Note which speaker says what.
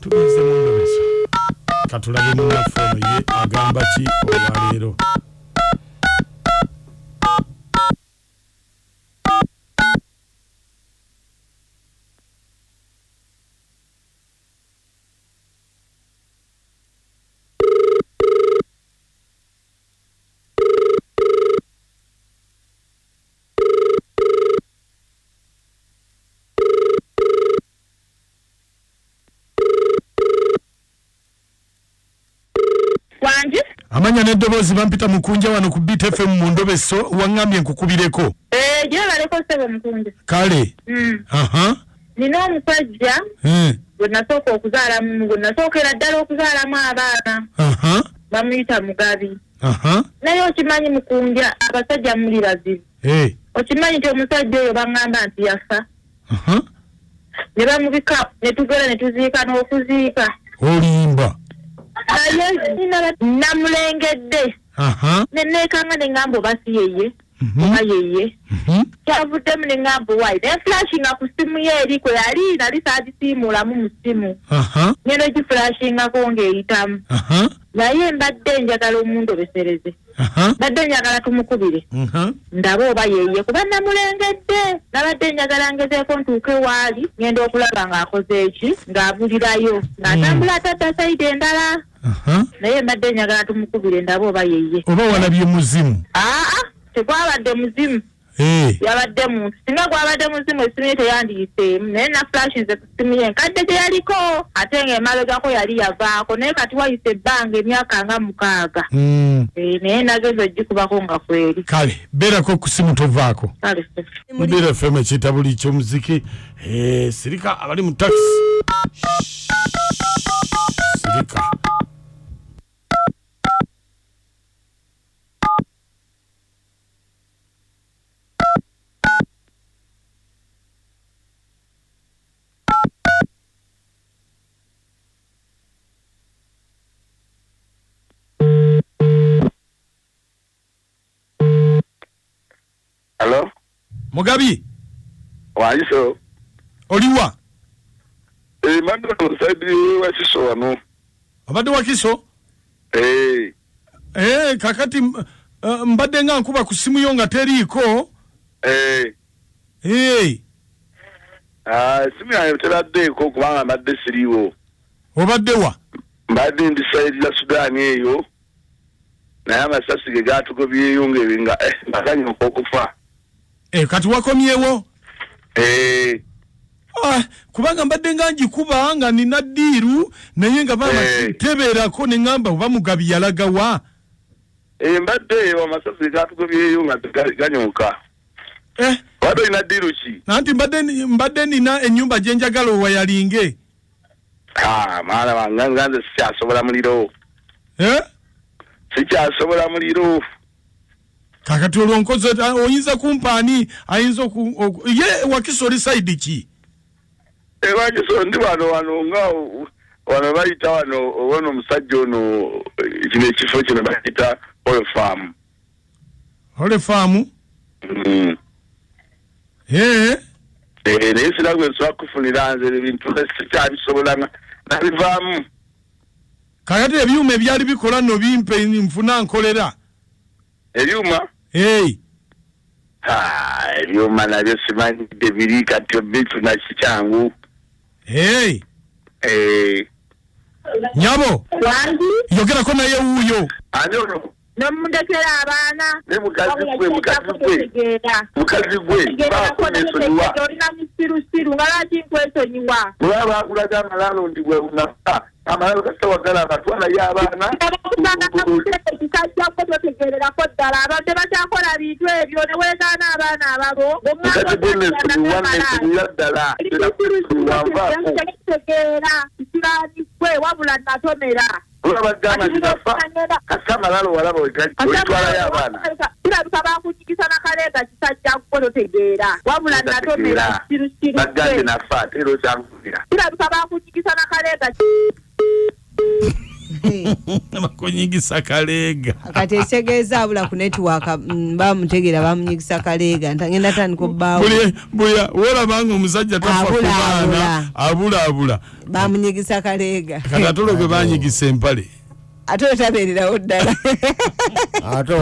Speaker 1: Tugeze mu ndobeso. Katulabe mu nafono ye agamba ki olwaleero. Amanya n'eddoboozi bampita mukunja wano ku BTFM mu ndobeso wangambye nkukubireko.
Speaker 2: Gye baleko sebo mukunja.
Speaker 1: Kale.
Speaker 2: Nina omusajja. Gwe nasooka okuzaalamu, gwe nasookera ddala okuzaalamu abaana. Bamuyita Mugabi. Naye okimanyi mukunja abasajja muli bazibu. Okimanyi nti omusajja oyo bangamba nti yafa. Ne bamubika ne tugera ne tuziika n'okuziika.
Speaker 1: Olimba.
Speaker 2: Namulengedde. Nenekanga nengambo basi yeye. Yeye. Kyavudde mu ngambo wide. Ne flashinga ku simu ye eriko yali nali saagisiimula mu simu. Ngendo gi flashinga ko ng'eyitamu. Naye mbadde njagala omuntu obesereze. Mbadde njagala tumukubire. Ndaba oba yeye kuba namulengedde. Nabadde njagala ngezeeko ntuuke waali ngenda okulaba ng'akoze eki ng'abulirayo. Ng'atambula atadda sayidi endala. Naye mbadde njagala tumukubire ndaba oba yeye.
Speaker 1: Oba walabye muzimu?
Speaker 2: Tegwabadde muzimu. Yabadde muntu. Singa gwabadde muzimu esimu ye teyandiyiseemu. Naye na flashinze ku simu ye nkadde gye yaliko ate ng'emabegako yali yavaako. Naye kati wayise ebbanga emyaka nga 6. Naye nageza ogikubako nga kweri. Kale beerako ku simu tovaako. Kale Mubira FM ekiyita buli ky'omuziki. Sirika abali mu taxi. Sirika.
Speaker 3: Hello?
Speaker 1: Mugabi?
Speaker 3: Waiso?
Speaker 1: Oliwa?
Speaker 3: Mando saidi wa Kiso wano.
Speaker 1: Abadde wa Kiso? Kakati mbadde nga nkuba ku simu yo nga teriiko.
Speaker 3: Simu yange teraddeeko kubanga mbadde siriiwo.
Speaker 1: Obadde wa?
Speaker 3: Mbadde ndi saidi ya Sudan eyo. Naye amasasi ge gaatugobyeyo nga mbaganya okufa.
Speaker 1: Kati wakomyewo? Kubanga mbadde nga ngikuba nga nina ddiiru naye nga tebeerako ne ngamba oba Mugabi yalaga wa?
Speaker 3: Mbadde amasasi gaatugobyeyo nga ganyooka. Wadde olina ddiiru ki?
Speaker 1: Nanti mbadde nina ennyumba gye njagala owayalinge.
Speaker 3: Maana wange nga nze sikyasobola muliro. Sikyasobola muliro.
Speaker 1: Kakati olwo nkoze oyinza kumpaani ayinza ye Wakisoli side ki?
Speaker 3: Wakisoli ndi wano nga wano bayita wano omusajja ono kino ekifo kino bayita Ole Farm.
Speaker 1: Ole Farm?
Speaker 3: Naye siragwe nsobola kufunira nze ebintu sikyabisobola nabivaamu.
Speaker 1: Kakati ebyuma ebyali bikola no bimpe nfuna nkolera.
Speaker 3: Ebyuma? Ebyuma nabyo simanyidde biri kati obifuna kikyangu.
Speaker 1: Nyabo? Yogerako naye wuuyo.
Speaker 3: Ani ono?
Speaker 2: Nomundekera abaana.
Speaker 3: Ne mukazi gwe. Bakunesonyiwa.
Speaker 2: Olina musirusiru nga lwaki nkwesonyiwa.
Speaker 3: Olaba akulaga amalalo ndi bwe unafa. Amalalo kasitawagala abatwala y'abaana.
Speaker 2: Ekisajja totegererako ddala abadde bakyakola bintu ebyo ne weegaana abaana ababo.
Speaker 3: Mukazi gwe nesonyiwa ddala.
Speaker 2: Tegeera kisiraani gwe wabula natomera.
Speaker 3: Olabagana kitafa kasamalalo walaba wetwala y'abaana.
Speaker 2: Kirabika bakunyigisa na kaleega kisajja totegeera wabula natomera sirusiru.
Speaker 3: Bagande nafa ate era okyanvumira.
Speaker 2: Kirabika bakunyigisa na kaleega.
Speaker 1: kunyigisa kaleega
Speaker 4: kati ekitegeza abula ku network bamutegera bamunyigisa kaleega ntagenda tandika obbaawo
Speaker 1: buya wolabanga omusajja tafa ku baana abula
Speaker 4: bamunyigisa kaleega
Speaker 1: kati atolo gwe banyigisa empale
Speaker 4: ate tabeererawo ddala
Speaker 5: ate